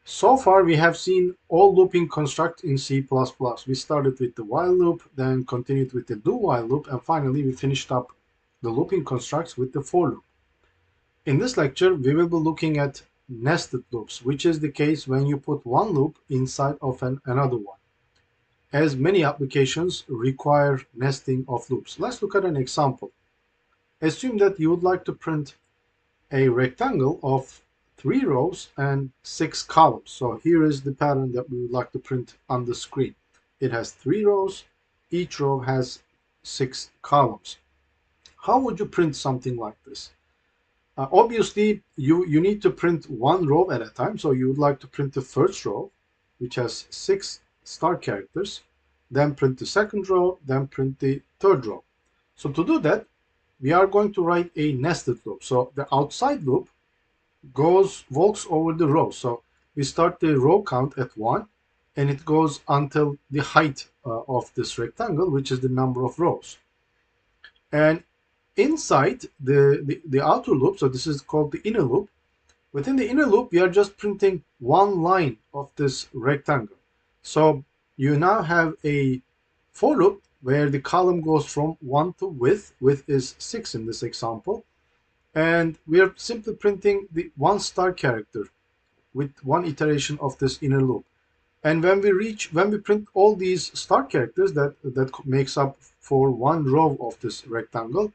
So far, we have seen all looping constructs in C++. We started with the while loop, then continued with the do while loop, and finally we finished up the looping constructs with the for loop. In this lecture, we will be looking at nested loops, which is the case when you put one loop inside of another one, as many applications require nesting of loops. Let's look at an example. Assume that you would like to print a rectangle of 3 rows and 6 columns. So here is the pattern that we would like to print on the screen. It has 3 rows, each row has 6 columns. How would you print something like this? Obviously, you need to print one row at a time. So you would like to print the first row, which has 6 start characters, then print the second row, then print the third row. So to do that, we are going to write a nested loop. So the outside loop walks over the row. So we start the row count at 1, and it goes until the height of this rectangle, which is the number of rows. And inside the outer loop, so this is called the inner loop. Within the inner loop, we are just printing one line of this rectangle. So you now have a for loop where the column goes from 1 to width. Width is 6 in this example. And we are simply printing the one star character with one iteration of this inner loop. And when we print all these star characters that makes up for one row of this rectangle,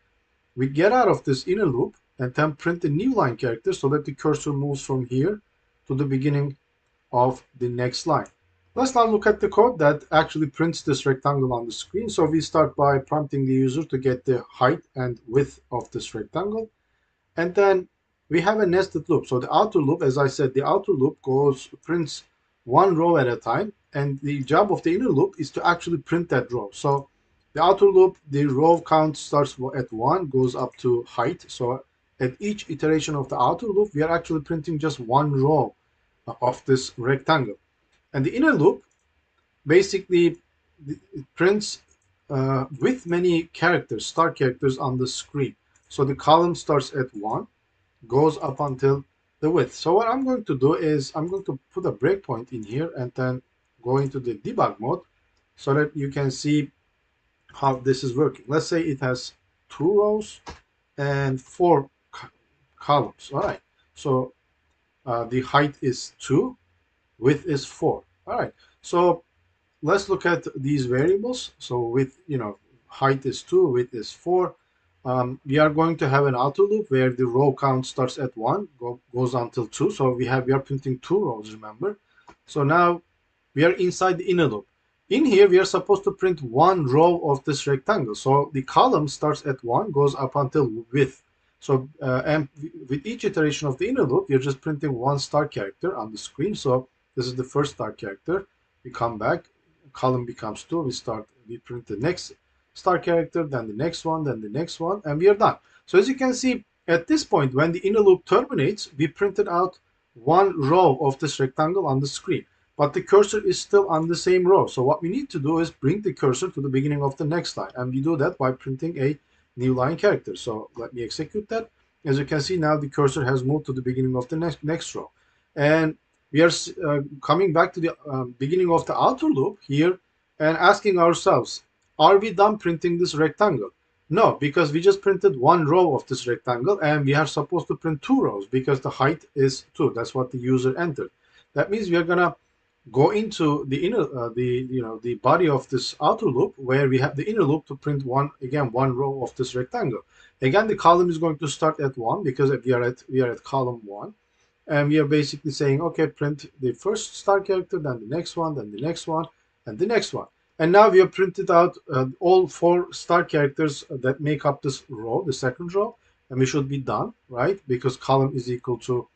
we get out of this inner loop and then print a new line character so that the cursor moves from here to the beginning of the next line. Let's now look at the code that actually prints this rectangle on the screen. So we start by prompting the user to get the height and width of this rectangle. And then we have a nested loop. So the outer loop, as I said, the outer loop prints one row at a time. And the job of the inner loop is to actually print that row. So the outer loop, the row count starts at 1, goes up to height. So at each iteration of the outer loop, we are actually printing just one row of this rectangle. And the inner loop basically it prints with many characters, star characters on the screen. So the column starts at 1, goes up until the width. So what I'm going to do is I'm going to put a breakpoint in here and then go into the debug mode so that you can see how this is working. Let's say it has 2 rows and 4 columns. All right. So the height is 2, width is 4. All right. So let's look at these variables. So with, height is 2, width is 4. We are going to have an outer loop where the row count starts at 1, goes until 2. So we are printing 2 rows, remember. So now we are inside the inner loop. In here, we are supposed to print one row of this rectangle. So the column starts at 1, goes up until width. So and with each iteration of the inner loop, you're just printing one star character on the screen. So this is the first star character. We come back, column becomes 2. We print the next star character, then the next one, then the next one, and we are done. So as you can see, at this point, when the inner loop terminates, we printed out one row of this rectangle on the screen, but the cursor is still on the same row. So what we need to do is bring the cursor to the beginning of the next line, and we do that by printing a new line character. So let me execute that. As you can see, now the cursor has moved to the beginning of the next row, and we are coming back to the beginning of the outer loop here and asking ourselves, are we done printing this rectangle? No, because we just printed one row of this rectangle and we are supposed to print 2 rows because the height is 2. That's what the user entered. That means we are gonna go into the inner, the body of this outer loop where we have the inner loop to print one row of this rectangle. Again, the column is going to start at 1 because we are at column 1, and we are basically saying, okay, print the first star character, then the next one, then the next one, and the next one. And now we have printed out all 4 star characters that make up this row, the second row, and we should be done, right? Because column is equal to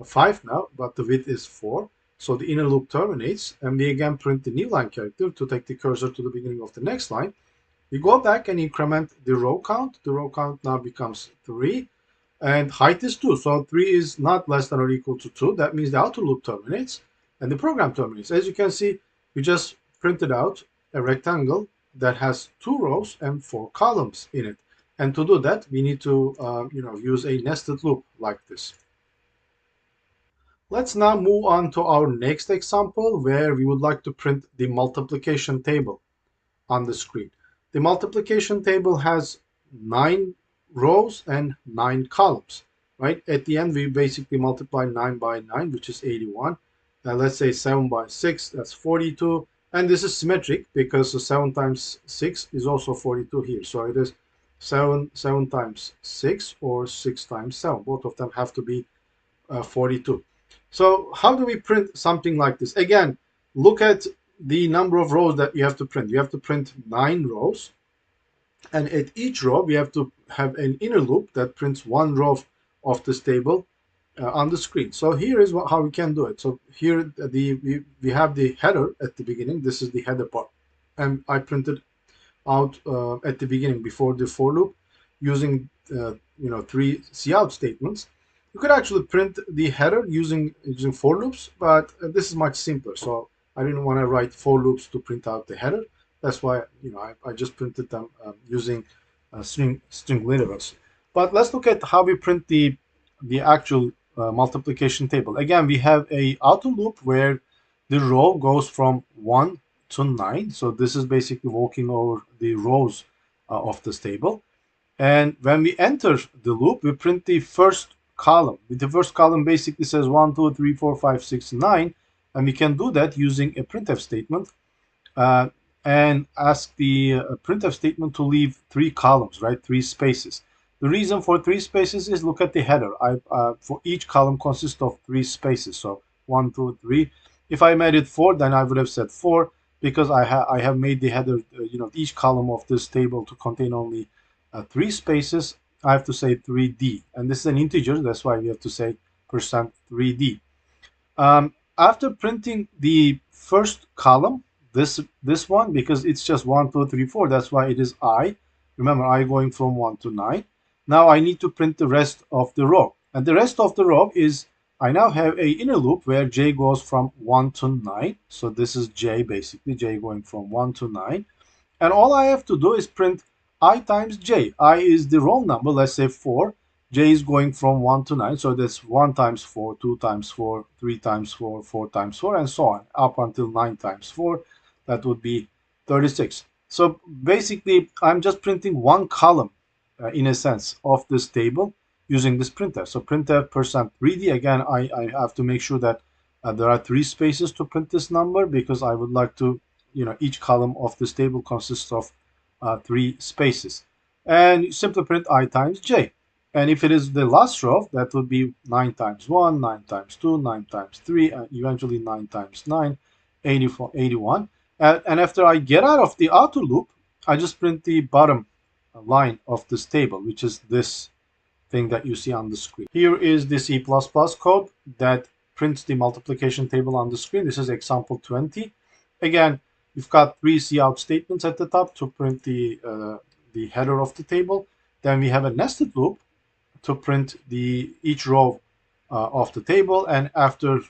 5 now, but the width is 4. So the inner loop terminates, and we again print the new line character to take the cursor to the beginning of the next line. We go back and increment the row count. The row count now becomes 3, and height is 2. So 3 is not less than or equal to 2. That means the outer loop terminates and the program terminates. As you can see, we just printed out a rectangle that has 2 rows and 4 columns in it. And to do that, we need to use a nested loop like this. Let's now move on to our next example where we would like to print the multiplication table on the screen. The multiplication table has 9 rows and 9 columns, right? At the end, we basically multiply 9 by 9, which is 81. And let's say 7 by 6, that's 42. And this is symmetric because 7 times 6 is also 42 here. So it is 7 times 6 or 6 times 7. Both of them have to be 42. So how do we print something like this? Again, look at the number of rows that you have to print. You have to print 9 rows. And at each row, we have to have an inner loop that prints one row of this table on the screen. So here is how we can do it. So here we have the header at the beginning. This is the header part. And I printed out at the beginning before the for loop using 3 cout statements. You could actually print the header using for loops, but this is much simpler. So I didn't want to write for loops to print out the header. That's why I just printed them using string literals. But let's look at how we print the actual multiplication table. Again, we have a outer loop where the row goes from 1 to 9. So this is basically walking over the rows of this table. And when we enter the loop, we print the first column. The first column basically says 1, 2, 3, 4, 5, 6, 9. And we can do that using a printf statement and ask the printf statement to leave 3 columns, right? 3 spaces. The reason for 3 spaces is look at the header. For each column consists of 3 spaces. So 1, 2, 3. If I made it 4, then I would have said 4 because I have made the header, each column of this table to contain only 3 spaces. I have to say 3D, and this is an integer. That's why we have to say %3D. After printing the first column, this one, because it's just 1, 2, 3, 4. That's why it is I. Remember, I going from 1 to 9. Now I need to print the rest of the row, and the rest of the row is I now have a inner loop where j goes from 1 to 9. So this is j, basically j going from 1 to 9, and all I have to do is print I times j. I is the row number, let's say 4. J is going from 1 to 9, so that's 1 times 4, 2 times 4, 3 times 4, 4 times 4, and so on, up until 9 times 4. That would be 36. So basically, I'm just printing one column, in a sense, of this table using this printf. So printf %3d, again, I have to make sure that there are 3 spaces to print this number because I would like to, each column of this table consists of 3 spaces. And you simply print I times j. And if it is the last row, that would be 9 times 1, 9 times 2, 9 times 3, and eventually 9 times 9, 81. And after I get out of the outer loop, I just print the bottom line of this table, which is this thing that you see on the screen. Here is the C++ code that prints the multiplication table on the screen. This is example 20. Again, we've got 3 cout statements at the top to print the header of the table. Then we have a nested loop to print each row of the table. And after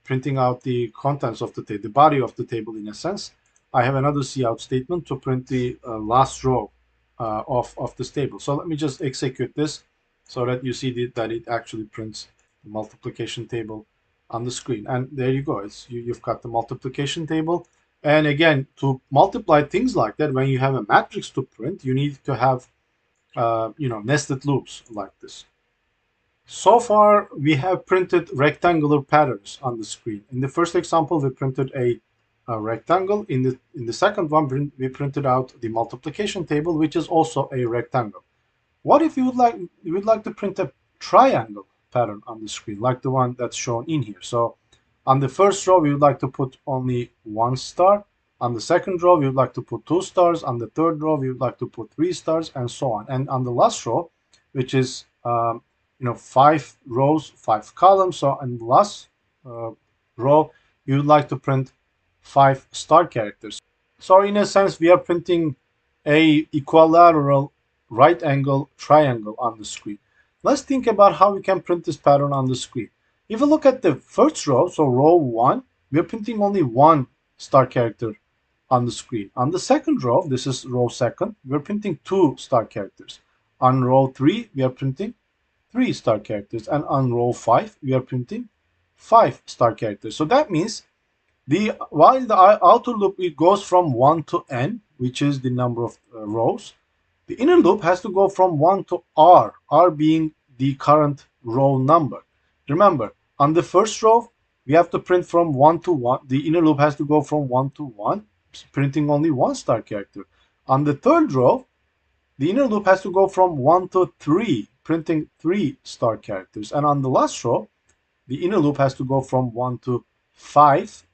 printing out the contents of the body of the table in a sense, I have another cout statement to print the last row of this table. So let me just execute this so that you see that it actually prints the multiplication table on the screen. And there you go. You've got the multiplication table. And again, to multiply things like that, when you have a matrix to print, you need to have nested loops like this. So far, we have printed rectangular patterns on the screen. In the first example, we printed a rectangle. In the second one, we printed out the multiplication table, which is also a rectangle. What if you would like to print a triangle pattern on the screen, like the one that's shown in here? So on the first row, we would like to put only 1 star. On the second row, we would like to put 2 stars. On the third row, we would like to put 3 stars, and so on. And on the last row, which is 5 rows, 5 columns. So in the last row, you would like to print 5 star characters. So in a sense, we are printing a equilateral right angle triangle on the screen. Let's think about how we can print this pattern on the screen. If you look at the first row, so row 1, we are printing only 1 star character on the screen. On the second row, this is row 2, we are printing 2 star characters. On row 3, we are printing 3 star characters. And on row 5, we are printing 5 star characters. So that means while the outer loop it goes from 1 to n, which is the number of rows, the inner loop has to go from 1 to r being the current row number. Remember, on the first row, we have to print from 1 to 1. The inner loop has to go from 1 to 1, printing only 1 star character. On the third row, the inner loop has to go from 1 to 3, printing 3 star characters. And on the last row, the inner loop has to go from 1 to 5,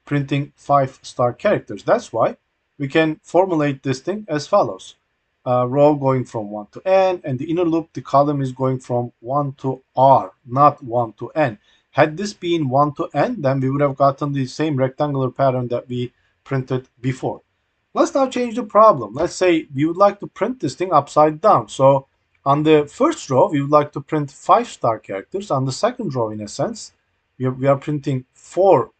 printing 5 star characters. That's why we can formulate this thing as follows. Row going from 1 to n, and the inner loop, the column is going from 1 to r, not 1 to n. Had this been 1 to n, then we would have gotten the same rectangular pattern that we printed before. Let's now change the problem. Let's say we would like to print this thing upside down. So on the first row, we would like to print 5 star characters. On the second row, in a sense, we are printing 4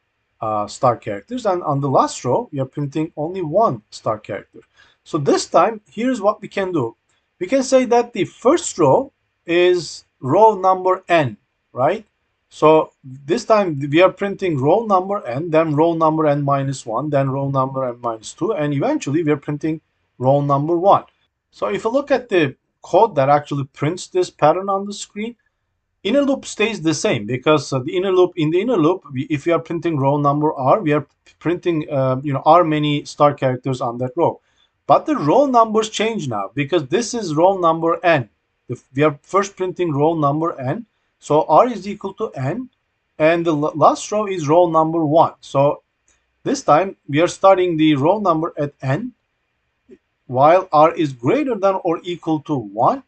star characters. And on the last row, we are printing only 1 star character. So this time, here's what we can do. We can say that the first row is row number n, right? So this time we are printing row number n, then row number n minus 1, then row number n minus 2, and eventually we are printing row number 1. So if you look at the code that actually prints this pattern on the screen, inner loop stays the same because in the inner loop, if we are printing row number r, we are printing r many star characters on that row. But the row numbers change now because this is row number n. We are first printing row number n. So r is equal to n, and the last row is row number 1. So this time we are starting the row number at n, while r is greater than or equal to 1,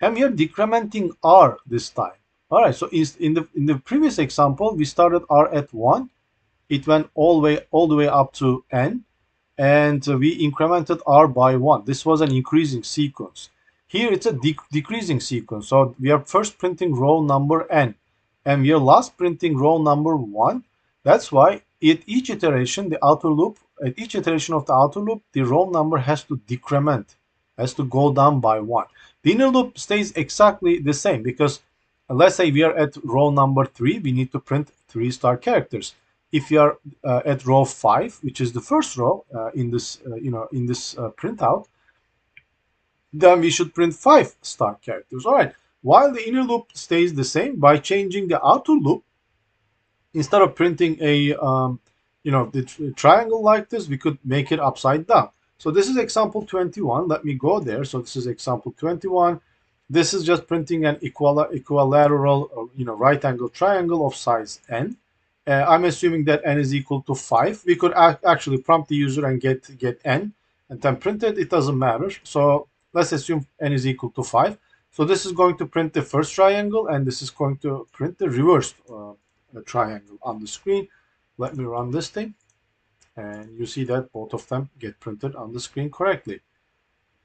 and we are decrementing r this time. All right. So in the previous example, we started r at 1. It went all the way up to n, and we incremented r by 1. This was an increasing sequence. Here it's a decreasing sequence. So we are first printing row number n, and we are last printing row number 1. That's why at each iteration, of the outer loop, the row number has to decrement, has to go down by 1. The inner loop stays exactly the same because let's say we are at row number 3, we need to print 3 star characters. If you are at row 5, which is the first row in this printout, then we should print 5 star characters. All right. While the inner loop stays the same, by changing the outer loop, instead of printing a the triangle like this, we could make it upside down. So this is example 21. Let me go there. So this is example 21. This is just printing an equilateral, right angle triangle of size n. I'm assuming that n is equal to 5. We could actually prompt the user and get n and then print it. It doesn't matter. So let's assume n is equal to 5. So this is going to print the first triangle, and this is going to print the reverse triangle on the screen. Let me run this thing, and you see that both of them get printed on the screen correctly.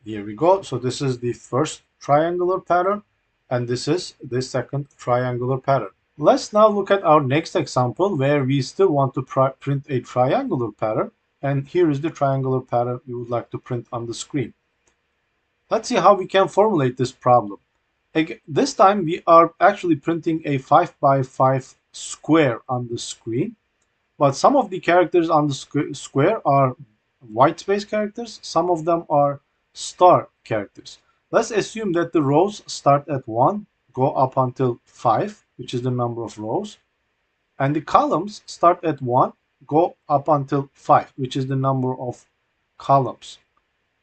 Here we go. So this is the first triangular pattern, and this is the second triangular pattern. Let's now look at our next example where we still want to print a triangular pattern, and here is the triangular pattern we would like to print on the screen. Let's see how we can formulate this problem. Again, this time we are actually printing a 5 by 5 square on the screen, but some of the characters on the square are white space characters, some of them are star characters. Let's assume that the rows start at 1, go up until 5, which is the number of rows, and the columns start at 1, go up until 5, which is the number of columns.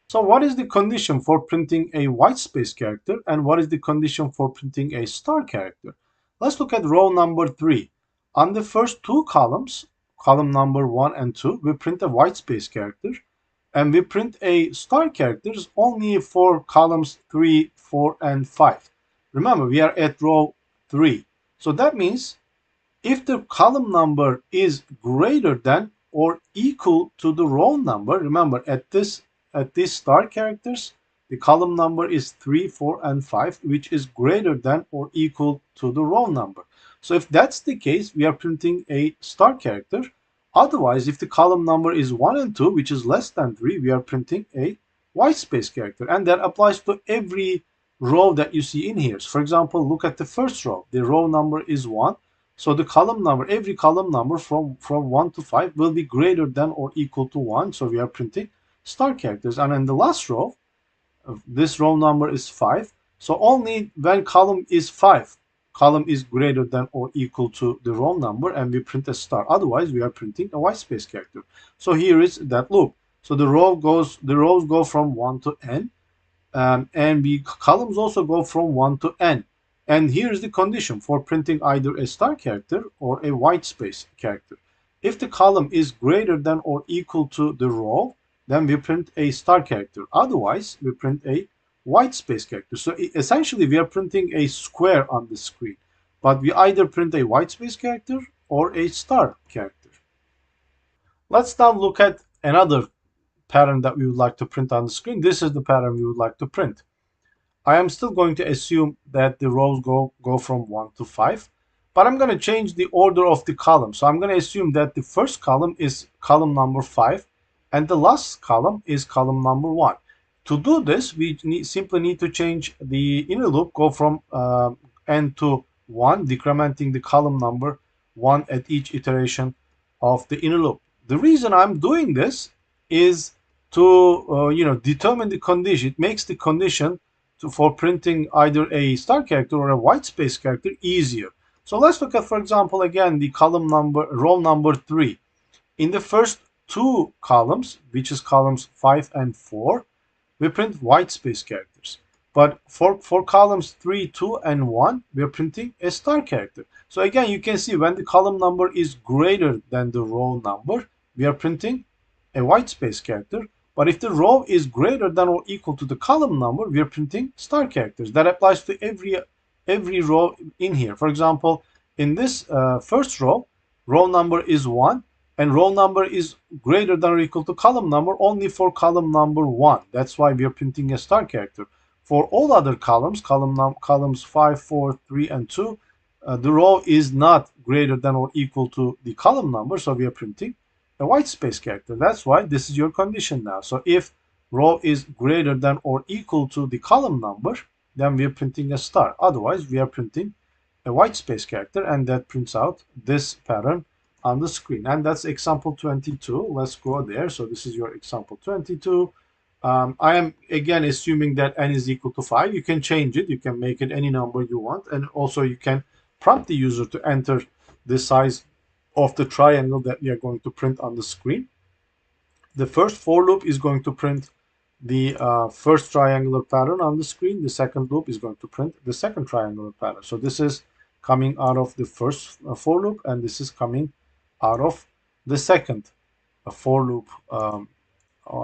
So what is the condition for printing a white space character, and what is the condition for printing a star character? Let's look at row number 3. On the first 2 columns, column number 1 and 2, we print a white space character, and we print a star characters only for columns 3, 4, and 5. Remember, we are at row 3. So that means if the column number is greater than or equal to the row number, remember at these star characters, the column number is 3, 4, and 5, which is greater than or equal to the row number. So if that's the case, we are printing a star character. Otherwise, if the column number is 1 and 2, which is less than 3, we are printing a white space character. And that applies to every row that you see in here. So for example, look at the first row. The row number is 1. So the column number, every column number from 1 to 5 will be greater than or equal to 1. So we are printing star characters. And in the last row, this row number is 5. So only when column is 5, column is greater than or equal to the row number, and we print a star. Otherwise, we are printing a white space character. So here is that loop. So the rows go from 1 to n, and the columns also go from 1 to n. And here is the condition for printing either a star character or a white space character. If the column is greater than or equal to the row, then we print a star character. Otherwise, we print a white space character. So essentially, we are printing a square on the screen. But we either print a white space character or a star character. Let's now look at another pattern that we would like to print on the screen. This is the pattern we would like to print. I am still going to assume that the rows go from 1 to 5, but I'm going to change the order of the column. So I'm going to assume that the first column is column number 5 and the last column is column number 1. To do this, we simply need to change the inner loop, go from n to 1, decrementing the column number 1 at each iteration of the inner loop. The reason I'm doing this is to determine the condition. It makes the condition for printing either a star character or a white space character easier. So let's look at, for example, again, the row number 3. In the first two columns, which is columns 5 and 4, we print white space characters. But for columns 3, 2, and 1, we are printing a star character. So again, you can see when the column number is greater than the row number, we are printing a white space character. But if the row is greater than or equal to the column number, we are printing star characters. That applies to every row in here. For example, in this first row number is 1, and row number is greater than or equal to column number only for column number 1. That's why we are printing a star character. For all other columns, columns 5, 4, 3, and 2, the row is not greater than or equal to the column number, so we are printing a white space character. That's why this is your condition now. So if row is greater than or equal to the column number, then we are printing a star. Otherwise, we are printing a white space character, and that prints out this pattern on the screen. And that's example 22. Let's go there. So this is your example 22. I am again assuming that n is equal to 5. You can change it. You can make it any number you want. And also you can prompt the user to enter the size of the triangle that we are going to print on the screen. The first for loop is going to print the first triangular pattern on the screen. The second loop is going to print the second triangular pattern. So this is coming out of the first for loop, and this is coming out of the second for loop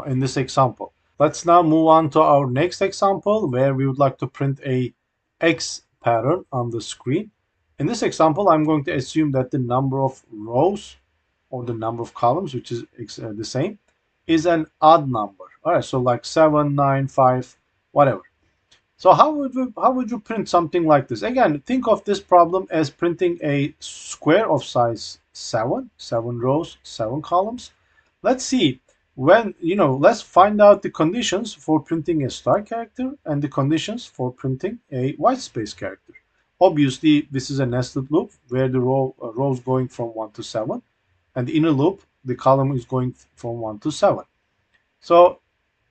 in this example. Let's now move on to our next example, where we would like to print a X pattern on the screen. In this example, I'm going to assume that the number of rows or the number of columns, which is the same, is an odd number. All right, so like 7, 9, 5, whatever. So how would you print something like this? Again, think of this problem as printing a square of size 7 rows, 7 columns. Let's see. Let's find out the conditions for printing a star character and the conditions for printing a white space character. Obviously, this is a nested loop where the rows going from 1 to 7, and the inner loop, the column is going from 1 to 7. So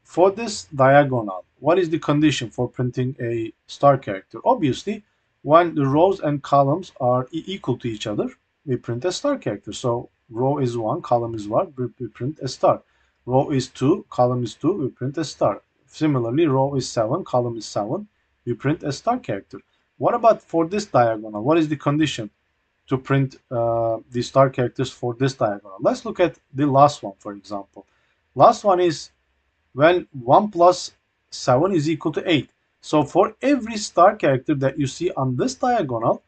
for this diagonal, what is the condition for printing a star character? Obviously, when the rows and columns are equal to each other, we print a star character. So row is 1, column is 1, we print a star. Row is 2, column is 2, we print a star. Similarly, row is 7, column is 7, we print a star character. What about for this diagonal? What is the condition to print the star characters for this diagonal? Let's look at the last one, for example. Last one is when 1 plus 7 is equal to 8. So for every star character that you see on this diagonal,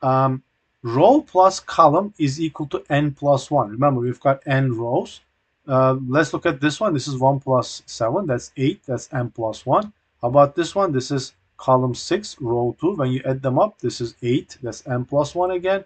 row plus column is equal to n plus 1. Remember, we've got n rows. Let's look at this one. This is 1 plus 7. That's 8. That's n plus 1. How about this one? This is column 6, row 2. When you add them up, this is 8. That's n plus 1 again.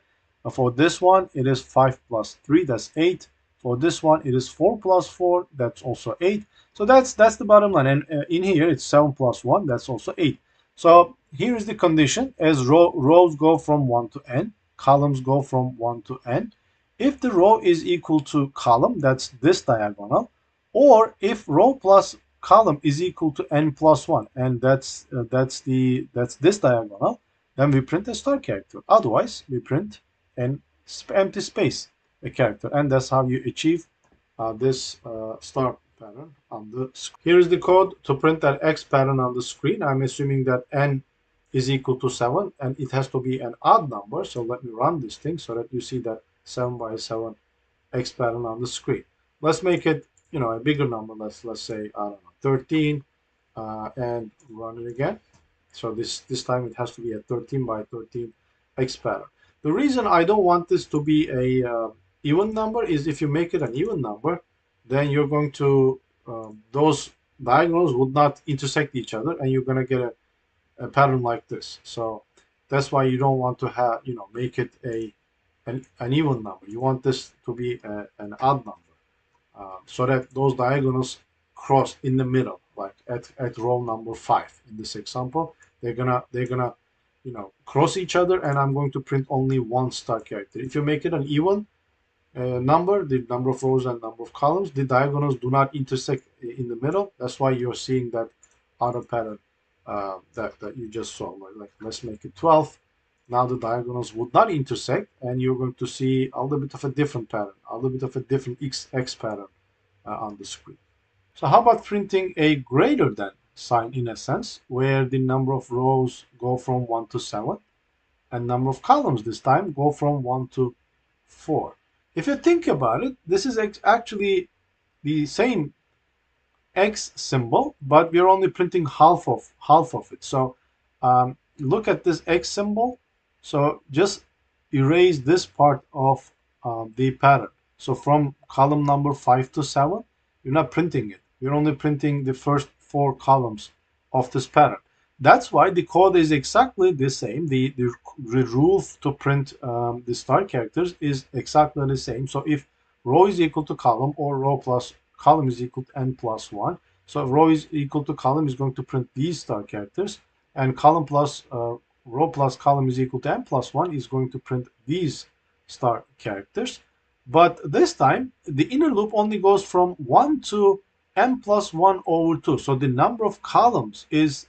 For this one, it is 5 plus 3. That's 8. For this one, it is 4 plus 4. That's also 8. So that's the bottom line. And in here, it's 7 plus 1. That's also 8. So here is the condition. As rows go from 1 to n, columns go from 1 to n. If the row is equal to column, that's this diagonal, or if row plus column is equal to n plus 1, and that's this diagonal, then we print a star character. Otherwise, we print an empty space, a character, and that's how you achieve this star pattern on the screen. Here is the code to print that X pattern on the screen. I'm assuming that n is equal to 7, and it has to be an odd number. So let me run this thing so that you see that 7 by 7 X pattern on the screen. Let's make it, a bigger number. Let's say, I don't know, 13, and run it again. So this time it has to be a 13 by 13 X pattern. The reason I don't want this to be a even number is if you make it an even number, then you're going to, those diagonals would not intersect each other, and you're going to get a pattern like this. So that's why you don't want to have, make it an even number. You want this to be an odd number, so that those diagonals cross in the middle, like at row number 5 in this example. They're gonna cross each other, and I'm going to print only one star character. If you make it an even number, the number of rows and number of columns, the diagonals do not intersect in the middle. That's why you're seeing that other pattern that you just saw. Like let's make it 12. Now the diagonals would not intersect, and you're going to see a little bit of a different pattern, a little bit of a different X pattern on the screen. So how about printing a greater than sign in a sense, where the number of rows go from 1 to 7, and number of columns this time go from 1 to 4. If you think about it, this is actually the same X symbol, but we're only printing half of it. So look at this X symbol. So just erase this part of the pattern. So from column number 5 to 7, you're not printing it. You're only printing the first 4 columns of this pattern. That's why the code is exactly the same. The rule to print the star characters is exactly the same. So if row is equal to column, or row plus column is equal to n plus 1, so row is equal to column is going to print these star characters, and column plus row plus column is equal to n plus 1 is going to print these star characters. But this time, the inner loop only goes from 1 to n plus 1 over 2. So the number of columns is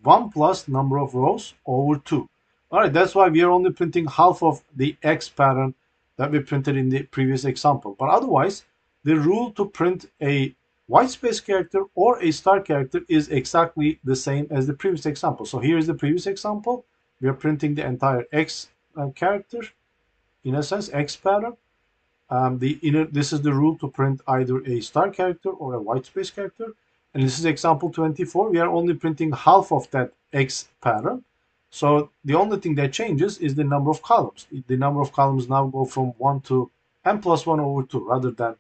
1 plus number of rows over 2. All right, that's why we are only printing half of the X pattern that we printed in the previous example. But otherwise, the rule to print a white space character or a star character is exactly the same as the previous example. So here is the previous example. We are printing the entire X character, in a sense, X pattern. This is the rule to print either a star character or a white space character. And this is example 24. We are only printing half of that X pattern. So the only thing that changes is the number of columns. The number of columns now go from 1 to n plus 1 over 2 rather than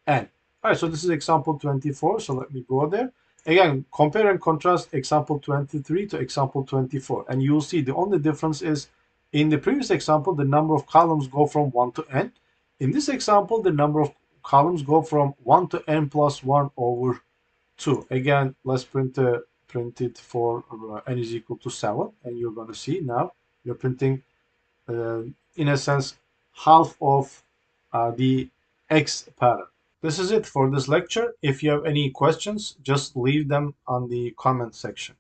n. All right, so this is example 24. So let me go there. Again, compare and contrast example 23 to example 24. And you'll see the only difference is in the previous example, the number of columns go from 1 to n. In this example, the number of columns go from 1 to n plus 1 over 2. Again, let's print it for n is equal to 7, and you're going to see now you're printing, in a sense, half of the X pattern. This is it for this lecture. If you have any questions, just leave them on the comment section.